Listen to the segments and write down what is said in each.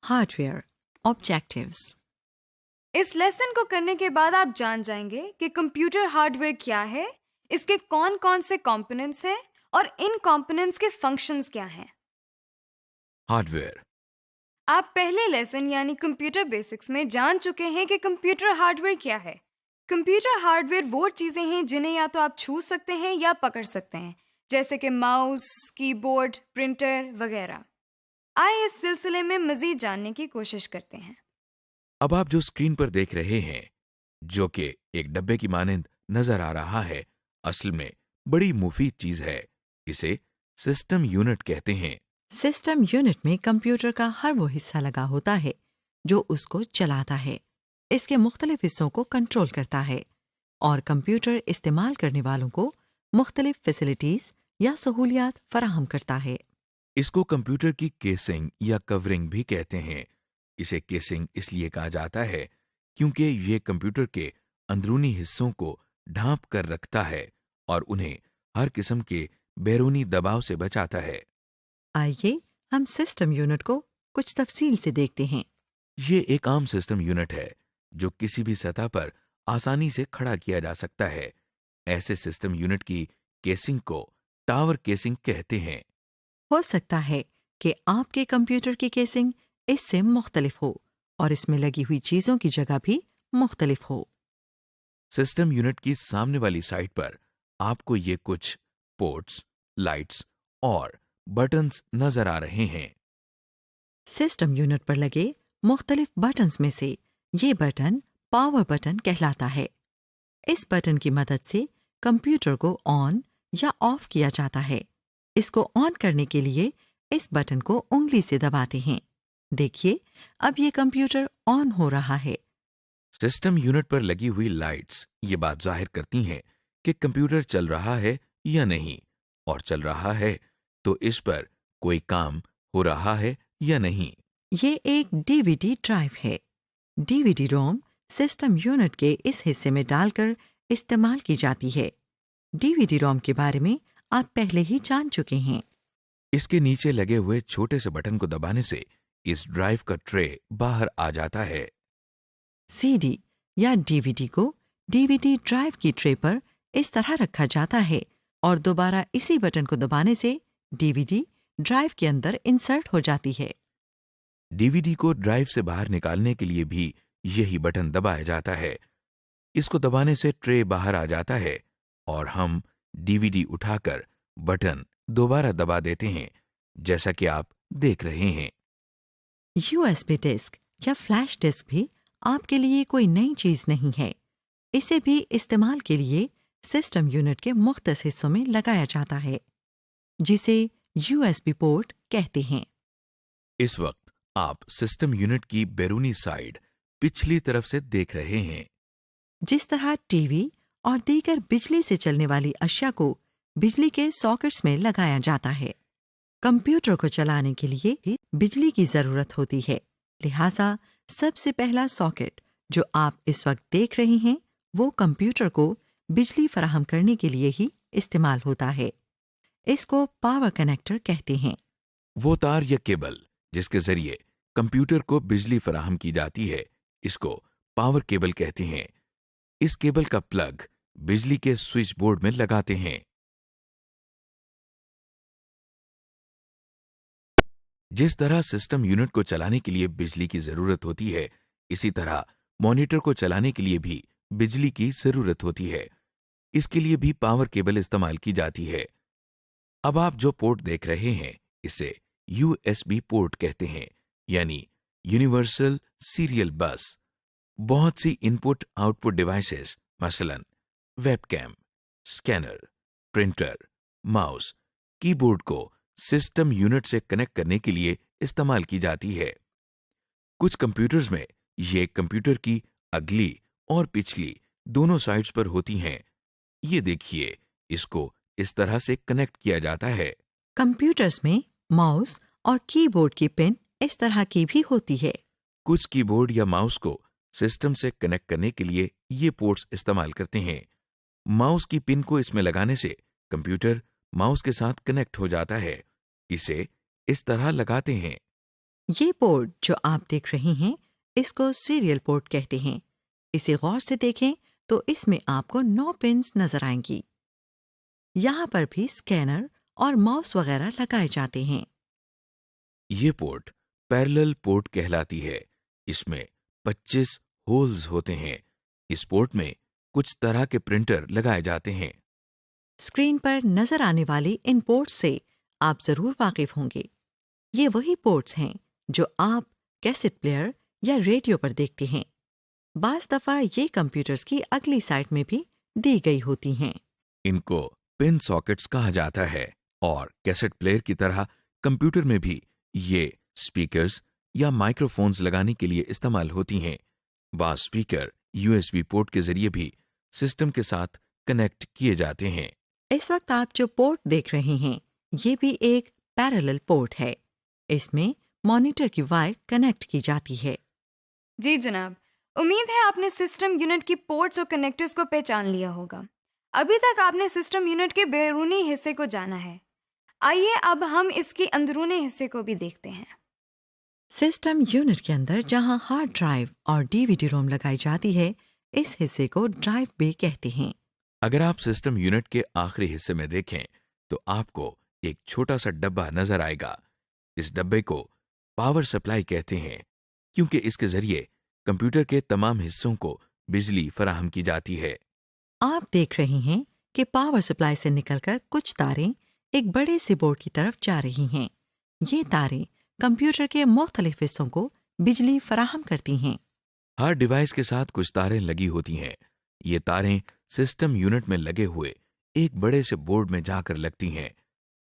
Hardware Objectives. इस lesson को करने के बाद आप जान जाएंगे कि कंप्यूटर हार्डवेयर क्या है, इसके कौन कौन से कंपोनेंट्स हैं और इन कंपोनेंट्स के फंक्शंस क्या हैं। हार्डवेयर। आप पहले लेसन यानी कंप्यूटर बेसिक्स में जान चुके हैं कि कंप्यूटर हार्डवेयर क्या है। कंप्यूटर हार्डवेयर वो चीज़ें हैं जिन्हें या तो आप छू सकते हैं या पकड़ सकते हैं, जैसे कि माउस, कीबोर्ड, प्रिंटर वगैरह। आइए इस सिलसिले में मज़ीद जानने की कोशिश करते हैं। अब आप जो स्क्रीन पर देख रहे हैं, जो कि एक डब्बे की मानंद नजर आ रहा है, असल में बड़ी मुफीद चीज है। इसे सिस्टम यूनिट कहते हैं। सिस्टम यूनिट में कंप्यूटर का हर वो हिस्सा लगा होता है जो उसको चलाता है, इसके मुख्तलिफ हिस्सों को कंट्रोल करता है और कंप्यूटर इस्तेमाल करने वालों को मुख्तलिफ फैसिलिटीज या सहूलियात फराहम करता है। इसको कंप्यूटर की केसिंग या कवरिंग भी कहते हैं। इसे केसिंग इसलिए कहा जाता है क्योंकि ये कंप्यूटर के अंदरूनी हिस्सों को ढांप कर रखता है और उन्हें हर किस्म के बैरूनी दबाव से बचाता है। आइए हम सिस्टम यूनिट को कुछ तफसील से देखते हैं। ये एक आम सिस्टम यूनिट है जो किसी भी सतह पर आसानी से खड़ा किया जा सकता है। ऐसे सिस्टम यूनिट की केसिंग को टावर केसिंग कहते हैं। हो सकता है कि आपके कंप्यूटर की केसिंग इससे मुख्तलिफ हो और इसमें लगी हुई चीजों की जगह भी मुख्तलिफ हो। सिस्टम यूनिट की सामने वाली साइड पर आपको ये कुछ पोर्ट्स, लाइट्स और बटन्स नजर आ रहे हैं। सिस्टम यूनिट पर लगे मुख्तलिफ बटन्स में से ये बटन पावर बटन कहलाता है। इस बटन की मदद से कंप्यूटर को ऑन या ऑफ किया जाता है। इसको ऑन करने के लिए इस बटन को उंगली से दबाते हैं। देखिए, अब ये कंप्यूटर ऑन हो रहा है। सिस्टम यूनिट पर लगी हुई लाइट्स ये बात जाहिर करती हैं कि कंप्यूटर चल रहा है या नहीं, और चल रहा है तो इस पर कोई काम हो रहा है या नहीं। ये एक डीवीडी ड्राइव है। डीवीडी रोम सिस्टम यूनिट के इस हिस्से में डालकर इस्तेमाल की जाती है। डीवीडी रोम के बारे में आप पहले ही जान चुके हैं। इसके नीचे लगे हुए छोटे से बटन को दबाने से इस ड्राइव का ट्रे बाहर आ जाता है। सीडी या डीवीडी को डीवीडी ड्राइव की ट्रे पर इस तरह रखा जाता है और दोबारा इसी बटन को दबाने से डीवीडी ड्राइव के अंदर इंसर्ट हो जाती है। डीवीडी को ड्राइव से बाहर निकालने के लिए भी यही बटन दबाया जाता है। इसको दबाने से ट्रे बाहर आ जाता है और हम डीवीडी उठाकर बटन दोबारा दबा देते हैं, जैसा कि आप देख रहे हैं। यूएसबी डिस्क या फ्लैश डिस्क भी आपके लिए कोई नई चीज नहीं है। इसे भी इस्तेमाल के लिए सिस्टम यूनिट के मुख्तलिफ हिस्सों में लगाया जाता है, जिसे यूएसबी पोर्ट कहते हैं। इस वक्त आप सिस्टम यूनिट की बैरूनी साइड पिछली तरफ से देख रहे हैं। जिस तरह टीवी और दीगर बिजली से चलने वाली अशिया को बिजली के सॉकेट्स में लगाया जाता है, कंप्यूटर को चलाने के लिए भी बिजली की जरूरत होती है। लिहाजा सबसे पहला सॉकेट जो आप इस वक्त देख रहे हैं वो कंप्यूटर को बिजली फराहम करने के लिए ही इस्तेमाल होता है। इसको पावर कनेक्टर कहते हैं। वो तार या केबल जिसके जरिए कंप्यूटर को बिजली फराहम की जाती है, इसको पावर केबल कहते हैं। इस केबल का प्लग बिजली के स्विच बोर्ड में लगाते हैं। जिस तरह सिस्टम यूनिट को चलाने के लिए बिजली की जरूरत होती है, इसी तरह मॉनिटर को चलाने के लिए भी बिजली की जरूरत होती है। इसके लिए भी पावर केबल इस्तेमाल की जाती है। अब आप जो पोर्ट देख रहे हैं इसे यूएसबी पोर्ट कहते हैं, यानी यूनिवर्सल सीरियल बस। बहुत सी इनपुट आउटपुट डिवाइसेस, मसलन webcam, scanner, printer, mouse, keyboard को सिस्टम यूनिट से कनेक्ट करने के लिए इस्तेमाल की जाती है। कुछ कंप्यूटर्स में ये कंप्यूटर की अगली और पिछली दोनों साइड्स पर होती हैं। ये देखिए, इसको इस तरह से कनेक्ट किया जाता है। कंप्यूटर्स में माउस और कीबोर्ड की पिन इस तरह की भी होती है। कुछ कीबोर्ड या माउस को सिस्टम से कनेक्ट करने के लिए ये पोर्ट्स इस्तेमाल करते हैं। माउस की पिन को इसमें लगाने से कंप्यूटर माउस के साथ कनेक्ट हो जाता है। इसे इस तरह लगाते हैं। ये पोर्ट जो आप देख रहे हैं, इसको सीरियल पोर्ट कहते हैं। इसे गौर से देखें तो इसमें आपको 9 पिन्स नजर आएंगी। यहाँ पर भी स्कैनर और माउस वगैरह लगाए जाते हैं। ये पोर्ट पैरेलल पोर्ट कहलाती है। इसमें 25 होल्स होते हैं। इस पोर्ट में कुछ तरह के प्रिंटर लगाए जाते हैं। स्क्रीन पर नजर आने वाले इन पोर्ट्स से आप जरूर वाकिफ होंगे। ये वही पोर्ट्स हैं जो आप कैसेट प्लेयर या रेडियो पर देखते हैं। बास दफा ये कंप्यूटर्स की अगली साइड में भी दी गई होती हैं। इनको पिन सॉकेट्स कहा जाता है और कैसेट प्लेयर की तरह कंप्यूटर में भी ये स्पीकर्स या माइक्रोफोन्स लगाने के लिए इस्तेमाल होती हैं। बास स्पीकर यूएसबी पोर्ट के जरिए भी सिस्टम के साथ कनेक्ट किए जाते हैं। इस वक्त आप जो पोर्ट देख रहे हैं, ये भी एक पैरेलल पोर्ट है। इसमें मॉनिटर की वायर कनेक्ट की जाती है। जी जनाब, उम्मीद है आपने सिस्टम यूनिट की पोर्ट्स और कनेक्टर्स को पहचान लिया होगा। अभी तक आपने सिस्टम यूनिट के बैरूनी हिस्से को जाना है। आइए अब हम इसके अंदरूनी हिस्से को भी देखते हैं। सिस्टम यूनिट के अंदर जहां हार्ड ड्राइव और डीवीडी रोम लगाई जाती है, इस हिस्से को ड्राइव बे कहते हैं। अगर आप सिस्टम यूनिट के आखिरी हिस्से में देखें तो आपको एक छोटा सा डब्बा नजर आएगा। इस डब्बे को पावर सप्लाई कहते हैं क्योंकि इसके जरिए कंप्यूटर के तमाम हिस्सों को बिजली फराहम की जाती है। आप देख रहे हैं कि पावर सप्लाई से निकलकर कुछ तारें एक बड़े से बोर्ड की तरफ जा रही हैं। ये तारें कंप्यूटर के मुख्तलिफ हिस्सों को बिजली फराहम करती हैं। हर डिवाइस के साथ कुछ तारें लगी होती हैं। ये तारें सिस्टम यूनिट में लगे हुए एक बड़े से बोर्ड में जाकर लगती हैं।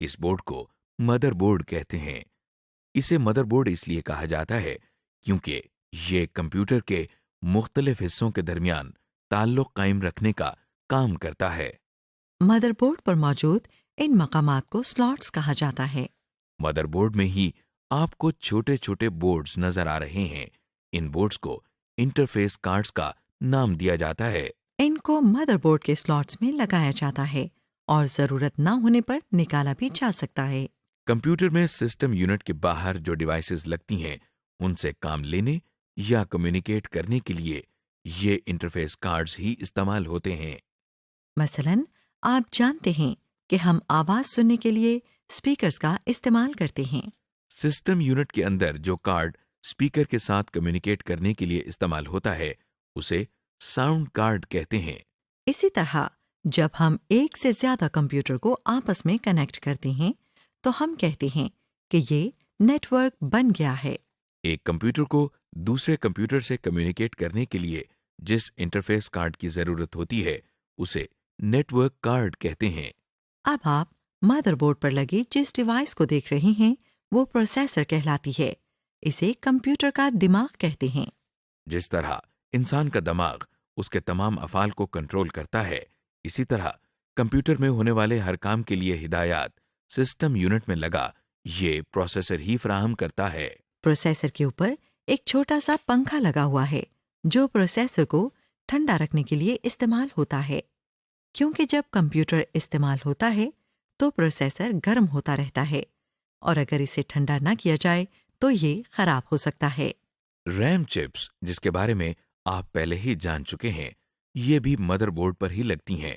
इस बोर्ड को मदरबोर्ड कहते हैं। इसे मदरबोर्ड इसलिए कहा जाता है क्योंकि ये कंप्यूटर के मुख्तलिफ हिस्सों के दरमियान ताल्लुक कायम रखने का काम करता है। मदरबोर्ड पर मौजूद इन मकामात को स्लॉट्स कहा जाता है। मदरबोर्ड में ही आपको छोटे छोटे बोर्ड्स नजर आ रहे हैं। इन बोर्ड्स को इंटरफेस कार्ड्स का नाम दिया जाता है। इनको मदरबोर्ड के स्लॉट्स में लगाया जाता है और जरूरत न होने पर निकाला भी जा सकता है। कंप्यूटर में सिस्टम यूनिट के बाहर जो डिवाइसेस लगती हैं, उनसे काम लेने या कम्युनिकेट करने के लिए ये इंटरफेस कार्ड्स ही इस्तेमाल होते हैं। मसलन आप जानते हैं कि हम आवाज सुनने के लिए स्पीकर्स का इस्तेमाल करते हैं। सिस्टम यूनिट के अंदर जो कार्ड स्पीकर के साथ कम्युनिकेट करने के लिए इस्तेमाल होता है, उसे साउंड कार्ड कहते हैं। इसी तरह जब हम एक से ज्यादा कंप्यूटर को आपस में कनेक्ट करते हैं, तो हम कहते हैं कि ये नेटवर्क बन गया है। एक कंप्यूटर को दूसरे कंप्यूटर से कम्युनिकेट करने के लिए जिस इंटरफेस कार्ड की जरूरत होती है, उसे नेटवर्क कार्ड कहते हैं। अब आप मदरबोर्ड पर लगी जिस डिवाइस को देख रहे हैं, वो प्रोसेसर कहलाती है। इसे कंप्यूटर का दिमाग कहते हैं। जिस तरह इंसान का दिमाग उसके तमाम अफ़ाल को कंट्रोल करता है, इसी तरह कंप्यूटर में होने वाले हर काम के लिए हिदायत सिस्टम यूनिट में लगा ये प्रोसेसर ही फराहम करता है। प्रोसेसर के ऊपर एक छोटा सा पंखा लगा हुआ है जो प्रोसेसर को ठंडा रखने के लिए इस्तेमाल होता है, क्योंकि जब कंप्यूटर इस्तेमाल होता है तो प्रोसेसर गर्म होता रहता है और अगर इसे ठंडा ना किया जाए तो ये खराब हो सकता है। रैम चिप्स, जिसके बारे में आप पहले ही जान चुके हैं, ये भी मदरबोर्ड पर ही लगती हैं।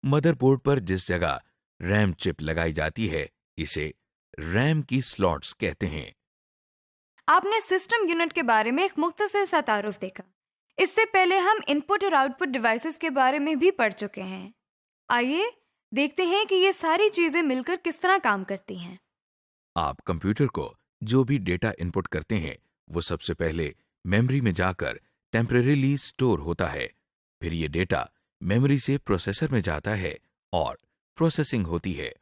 मदरबोर्ड पर जिस जगह रैम चिप लगाई जाती है, इसे रैम की स्लॉट्स कहते हैं। आपने सिस्टम यूनिट के बारे में एक मुख्तसर सा तारुफ देखा। इससे पहले हम इनपुट और आउटपुट डिवाइसेस के बारे में भी पढ़ चुके हैं। आइए देखते हैं कि ये सारी चीजें मिलकर किस तरह काम करती हैं। आप कंप्यूटर को जो भी डेटा इनपुट करते हैं, वो सबसे पहले मेमोरी में जाकर टेम्परेरीली स्टोर होता है। फिर ये डेटा मेमोरी से प्रोसेसर में जाता है और प्रोसेसिंग होती है।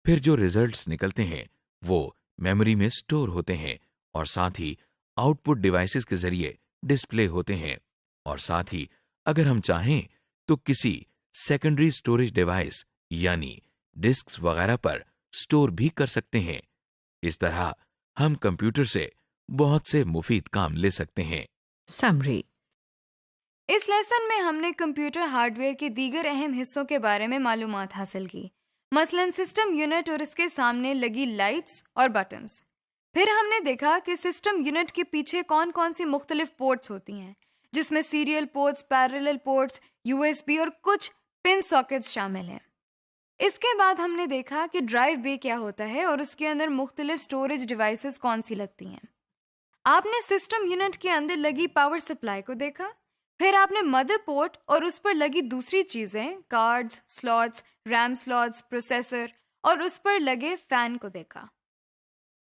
फिर जो रिजल्ट्स निकलते हैं वो मेमोरी में स्टोर होते हैं और साथ ही आउटपुट डिवाइसेस के जरिए डिस्प्ले होते हैं। और साथ ही अगर हम चाहें तो किसी सेकेंडरी स्टोरेज डिवाइस यानी डिस्क्स वगैरह पर स्टोर भी कर सकते हैं। इस तरह हम कंप्यूटर से बहुत से मुफीद काम ले सकते हैं। समरी। इस लेसन में हमने कंप्यूटर हार्डवेयर के दीगर अहम हिस्सों के बारे में मालूमात हासिल की, मसलन सिस्टम यूनिट और इसके सामने लगी लाइट्स और बटन्स। फिर हमने देखा कि सिस्टम यूनिट के पीछे कौन कौन सी मुख्तलिफ पोर्ट्स होती हैं, जिसमें serial ports, parallel ports, USB और कुछ पिन सॉकेट्स शामिल हैं। इसके बाद हमने देखा कि ड्राइव बे क्या होता है और उसके अंदर मुख्तलिफ स्टोरेज डिवाइसेस कौन सी लगती हैं। आपने सिस्टम यूनिट के अंदर लगी पावर सप्लाई को देखा। फिर आपने मदरबोर्ड और उस पर लगी दूसरी चीज़ें, cards, slots, RAM slots, processor और उस पर लगे फैन को देखा।